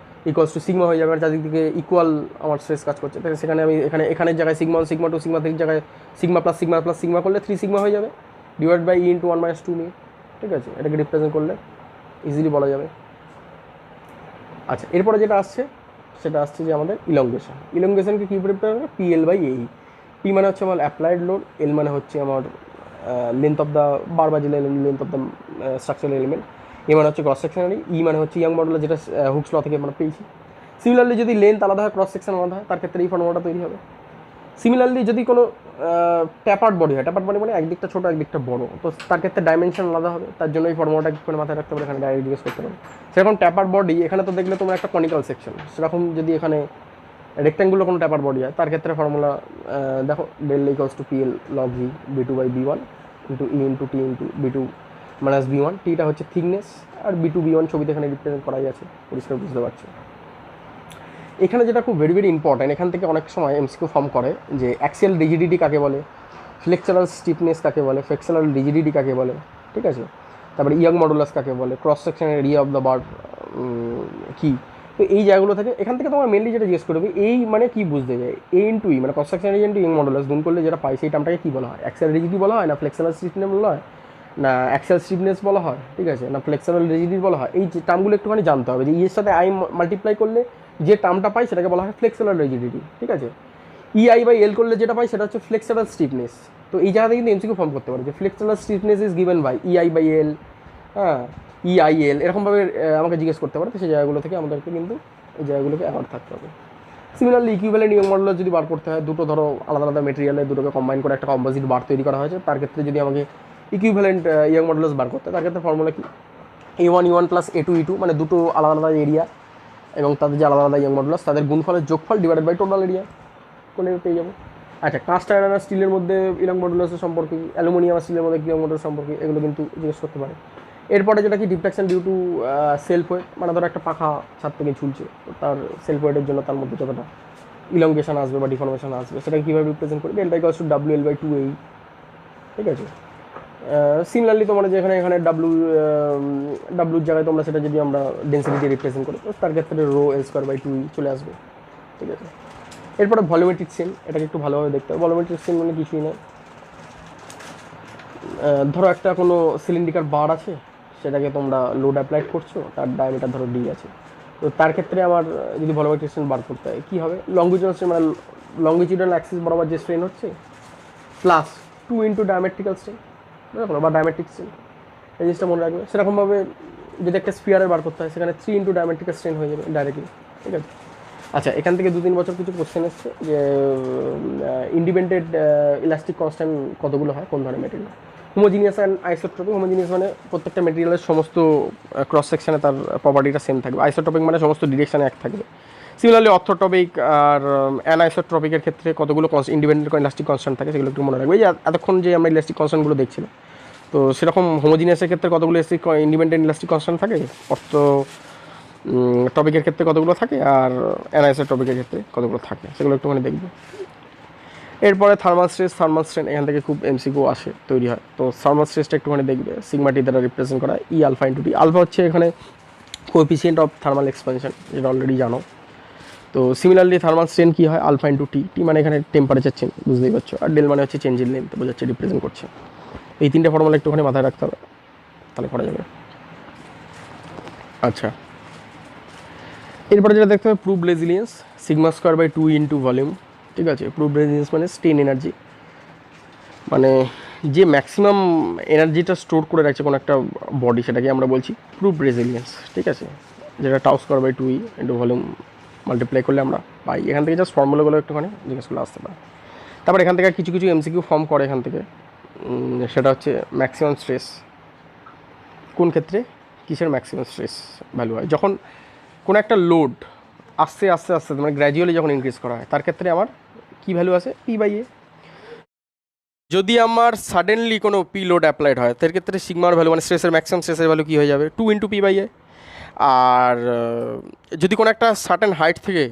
equals to sigma হয়ে যাবে, আর চারদিক থেকে ইকুয়াল আমার স্ট্রেস কাজ করছে, তাহলে সেখানে আমি এখানের জায়গায় সিগমা 1 সিগমা 2 সিগমা 3 জায়গায় sigma plus sigma plus sigma করলে 3 সিগমা হয়ে যাবে, divide by E into 1 - 2 mu, ঠিক আছে। এটাকে রিপ্রেজেন্ট করলে ইজিলি বলা যাবে। আচ্ছা, এরপরে যেটা আসছে সেটা আসছে যে আমাদের ইলংগেশনকে কী রিপ্রেজেন্ট করবে, PL বাই AE। পি মানে হচ্ছে আমার অ্যাপ্লাইড লোড, এল মানে হচ্ছে আমার লেন্থ অফ দ্য বার বাজিলে length of the structural element, A মানে হচ্ছে ক্রস সেকশনারি, ই মানে হচ্ছে ইয়াং মডেল, যেটা হুকস ল থেকে আমরা পেয়েছি। সিমিলারলি যদি লেন্থ আলাদা হয় ক্রস সেকশন আলাদা হয়, তার ক্ষেত্রে এই ফর্মুলাটা তৈরি হবে। সিমিলারলি যদি কোনো ট্যাপার্ড বডি হয়, ট্যাপার্ড বডি মানে একদিকটা ছোটো একদিকটা বড়, তো তার ক্ষেত্রে ডাইমেনশন আলাদা হবে, তার জন্য এই ফর্মুলাটা কি করে মাথায় রাখতে পারে এখানে ডাইরেক্ট জিজ্ঞেস করতে পারে। সেরকম ট্যাপার্ড বডি এখানে তো দেখলে তোমার একটা কনিক্যাল সেকশন, সেরকম যদি এখানে রেক্ট্যাঙ্গুলার কোনো ট্যাপার্ড বডি হয় তার ক্ষেত্রে ফর্মুলা দেখো del equals to PL log V B2 by B1 into E into T into B2 minus B1। Theta হচ্ছে থিকনেস আর B2 B1 ছবিতে এখানে রিপ্রেজেন্ট করাই আছে, পরিষ্কার বুঝতে পারছো। এখানে যেটা খুব ভেরি ভেরি ইম্পর্ট্যান্ট, এখান থেকে অনেক সময় এমসিকিউ ফর্ম করে যে অ্যাক্সিয়াল রিজিডিটি কাকে বলে, ফ্লেক্সারাল স্টিফনেস কাকে বলে, ফ্লেক্সারাল রিজিডিটি কাকে বলে, ঠিক আছে, তারপরে ইয়ং মডুলাস কাকে বলে, ক্রস সেকশনের এরিয়া অফ দ্য বার কী। তো এই জায়গাগুলো থেকে এখান থেকে তোমার মেনলি যেটা জিজ্ঞেস করবে এই মানে কি বুঝতে যায়, A ইন্টু ই মানে cross section area into young modulus গুণ করলে যেটা পাই সেই টার্মটাকে কী বলা হয়, অ্যাক্সিয়াল রিজিডিটি বলা হয় না ফ্লেক্সারাল স্টিফনেস বলা হয় না অ্যাক্সিয়াল স্টিফনেস বলা হয়, ঠিক আছে, না ফ্লেক্সারাল রিজিডিটি বলা হয়। এই টার্মগুলো একটুখানি জানতে হবে যে এর সাথে আই মাল্টিপ্লাই করলে যে টার্মটা পাই সেটাকে বলা হয় ফ্লেক্সারাল রিজিডিটি, ঠিক আছে। EI/L করলে যেটা পাই সেটা হচ্ছে ফ্লেক্সারাল স্টিফনেস। তো এই জায়গাতে কিন্তু এমসিকিউ ফর্ম করতে পারে যে flexural stiffness is given by EI/L, হ্যাঁ EIL এরকমভাবে আমাকে জিজ্ঞেস করতে পারে। তো সেই জায়গাগুলো থেকে আমাদেরকে কিন্তু এই জায়গাগুলোকে অ্যাওয়ার্ড থাকতে হবে। সিমিলারলি ইকুইভ্যালেন্ট ইয়ং মডুলাস যদি বার করতে হয়, দুটো ধরো আলাদা আলাদা মেটেরিয়ালে দুটোকে কম্বাইন করে একটা কম্পোজিট বার তৈরি করা হয়েছে, তার ক্ষেত্রে যদি আমাকে ইকুইভ্যালেন্ট ইয়ং মডুলাস বার করতে হয় তার ক্ষেত্রে ফর্মুলা কি A1 E1 plus A2 E2 মানে দুটো আলাদা আলাদা এরিয়া এবং তাদের যে আলাদা আলাদা ইয়ং মডুলাস তাদের গুণফলের যোগফল ডিভাইডেড বাই টোটাল এরিয়া কোনে পেয়ে যাবো। আচ্ছা, কাস্ট আয়রন আর স্টিলের মধ্যে ইয়ং মডুলাসের সম্পর্কে, অ্যালুমিনিয়াম আর স্টিলের মধ্যে ইয়ং মডুলাস সম্পর্কে, এগুলো কিন্তু জিজ্ঞেস করতে পারে। এরপরে যেটা কি deflection due to self weight, মানে ধরো একটা পাখা ছাদ থেকে ঝুলছে, তো তার সেলফ ওয়েটের জন্য তার মধ্যে যতটা ইলংগেশন আসবে বা ডিফরমেশন আসবে সেটাকে কীভাবে রিপ্রেজেন্ট করবে, ডেল্টা ইকুয়ালস টু WL/2A, ঠিক আছে। সিমিলারলি তোমার যেখানে এখানে ডাব্লুর জায়গায় তোমরা সেটা যদি আমরা ডেন্সিটি দিয়ে রিপ্রেজেন্ট করি তো তার ক্ষেত্রে রো L²/2E চলে আসবে, ঠিক আছে। এরপরে ভলিউমেট্রিক সেল, এটাকে একটু ভালোভাবে দেখতে হবে। ভলিউমেট্রিক সেল মানে কিছুই না, ধরো একটা কোনো সিলিন্ড্রিকাল বার আছে, সেটাকে তোমরা লোড অ্যাপ্লাইড করছো, তার ডায়ামিটার ধরো D আছে, তো তার ক্ষেত্রে আমার যদি ভলিউমেট্রিক সেল বার করতে হয় কী হবে, লংগিচুডাল স্ট্রেন মানে লংগিচুডাল অ্যাক্সিস বরাবর যে স্ট্রেন হচ্ছে প্লাস 2 ইন্টু ডায়ামেট্রিক্যাল স্ট্রেন, বুঝতে পারো, বা ডায়ামেট্রিক স্ট্রেন, এই জিনিসটা মনে রাখবে। সেরকমভাবে যদি একটা স্পিয়ারের বার করতে হয় সেখানে 3 ইন্টু ডায়ামেট্রিক্যাল স্ট্রেন হয়ে যাবে ডাইরেক্টলি, ঠিক আছে। আচ্ছা, এখান থেকে 2-3 বছর কিছু কোশ্চেন এসছে যে ইন্ডিপেন্ডেন্ট ইলাস্টিক কনস্ট্যান্ট কতগুলো হয়, কোন ধরনের material, homogeneous and isotropic. Homogeneous মানে প্রত্যেকটা মেটেরিয়ালের সমস্ত ক্রস সেকশনে তার প্রপার্টিটা সেম থাকবে, আইসোট্রপিক মানে সমস্ত ডিরেকশানে এক থাকবে। সিমিলারলি অর্থোট্রপিক আর অ্যানাইসোট্রপিকের ক্ষেত্রে কতগুলো ইন্ডিপেন্ডেন্ট ইলাস্টিক কনস্ট্যান্ট থাকে সেগুলো একটু মনে রাখবে। এই এতক্ষণ যে আমরা ইলাস্টিক কনস্ট্যান্টগুলো দেখছিলাম, তো সেরকম হোমোজিনিয়াসের ক্ষেত্রে কতগুলো ইন্ডিপেন্ডেন্ট ইলাস্টিক কনস্ট্যান্ট থাকে, টপিকের ক্ষেত্রে কতগুলো থাকে, আর অ্যানাইসোট্রপিকের ক্ষেত্রে কতগুলো থাকে, সেগুলো একটুখানি দেখবে। এরপরে থার্মাল স্ট্রেস, থার্মাল স্ট্রেন এখান থেকে খুব এমসিকিউ আসে, তৈরি হয়। তো থার্মাল স্ট্রেসটা একটুখানি দেখবে, সিগমা টি দ্বারা রিপ্রেজেন্ট করা E∝ আলফা হচ্ছে এখানে কোএফিসিয়েন্ট অফ থার্মাল এক্সপানশন, যেটা অলরেডি জানো। তো সিমিলারলি থার্মাল স্ট্রেন কী হয়, α/T মানে এখানে টেম্পারেচার চেঞ্জ, বুঝতেই পারছো, আর ডেল মানে হচ্ছে চেঞ্জ ইন লেন্থ, বোঝাচ্ছে রিপ্রেজেন্ট করছে। এই তিনটে ফর্মুলা একটুখানি মাথায় রাখতে হবে, তাহলে করা যাবে। আচ্ছা, এরপরে যেটা দেখতে হবে প্রুভ রেজিলিয়েন্স, σ²/2 ইন্টু ভলিউম, ঠিক আছে। প্রুভ রেজিলিয়েন্স মানে স্ট্রেন এনার্জি, মানে যে ম্যাক্সিমাম এনার্জিটা স্টোর করে রাখছে কোনো একটা বডি, সেটাকে আমরা বলছি প্রুভ রেজিলিয়েন্স, ঠিক আছে, যেটা τ²/2E ইন্টু ভলিউম মাল্টিপ্লাই করলে আমরা পাই। এখান থেকে জাস্ট ফর্মুলাগুলো একটুখানি জিজ্ঞেস করলে আসতে পারে। তারপর এখান থেকে কিছু কিছু এমসিকিউ ফর্ম করে এখান থেকে, সেটা হচ্ছে ম্যাক্সিমাম স্ট্রেস কোন ক্ষেত্রে, কিসের ম্যাক্সিমাম স্ট্রেস ভ্যালু হয়, যখন কোনো একটা লোড আস্তে আস্তে আস্তে মানে গ্র্যাজুয়ালি যখন ইনক্রিজ করা হয় তার ক্ষেত্রে আমার কী ভ্যালু আছে, P/A। যদি আমার সাডেনলি কোনো পি লোড অ্যাপ্লাইড হয় তার ক্ষেত্রে সিগমার ভ্যালু মানে স্ট্রেসের ম্যাক্সিমাম স্ট্রেসের ভ্যালু কী হয়ে যাবে, 2 ইন্টু P/A। আর যদি কোনো একটা সার্টেন হাইট থেকে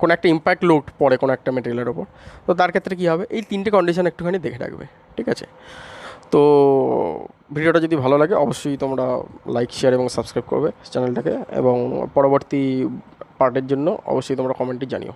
কোনো একটা ইম্প্যাক্ট লোড পড়ে কোনো একটা মেটেরিয়ালের ওপর, তো তার ক্ষেত্রে কী হবে, এই তিনটে কন্ডিশন একটুখানি দেখে রাখবে, ঠিক আছে। তো ভিডিওটা যদি ভালো লাগে অবশ্যই তোমরা লাইক, শেয়ার এবং সাবস্ক্রাইব করবে চ্যানেলটাকে, এবং পরবর্তী পার্টের জন্য অবশ্যই তোমরা কমেন্টে জানিও।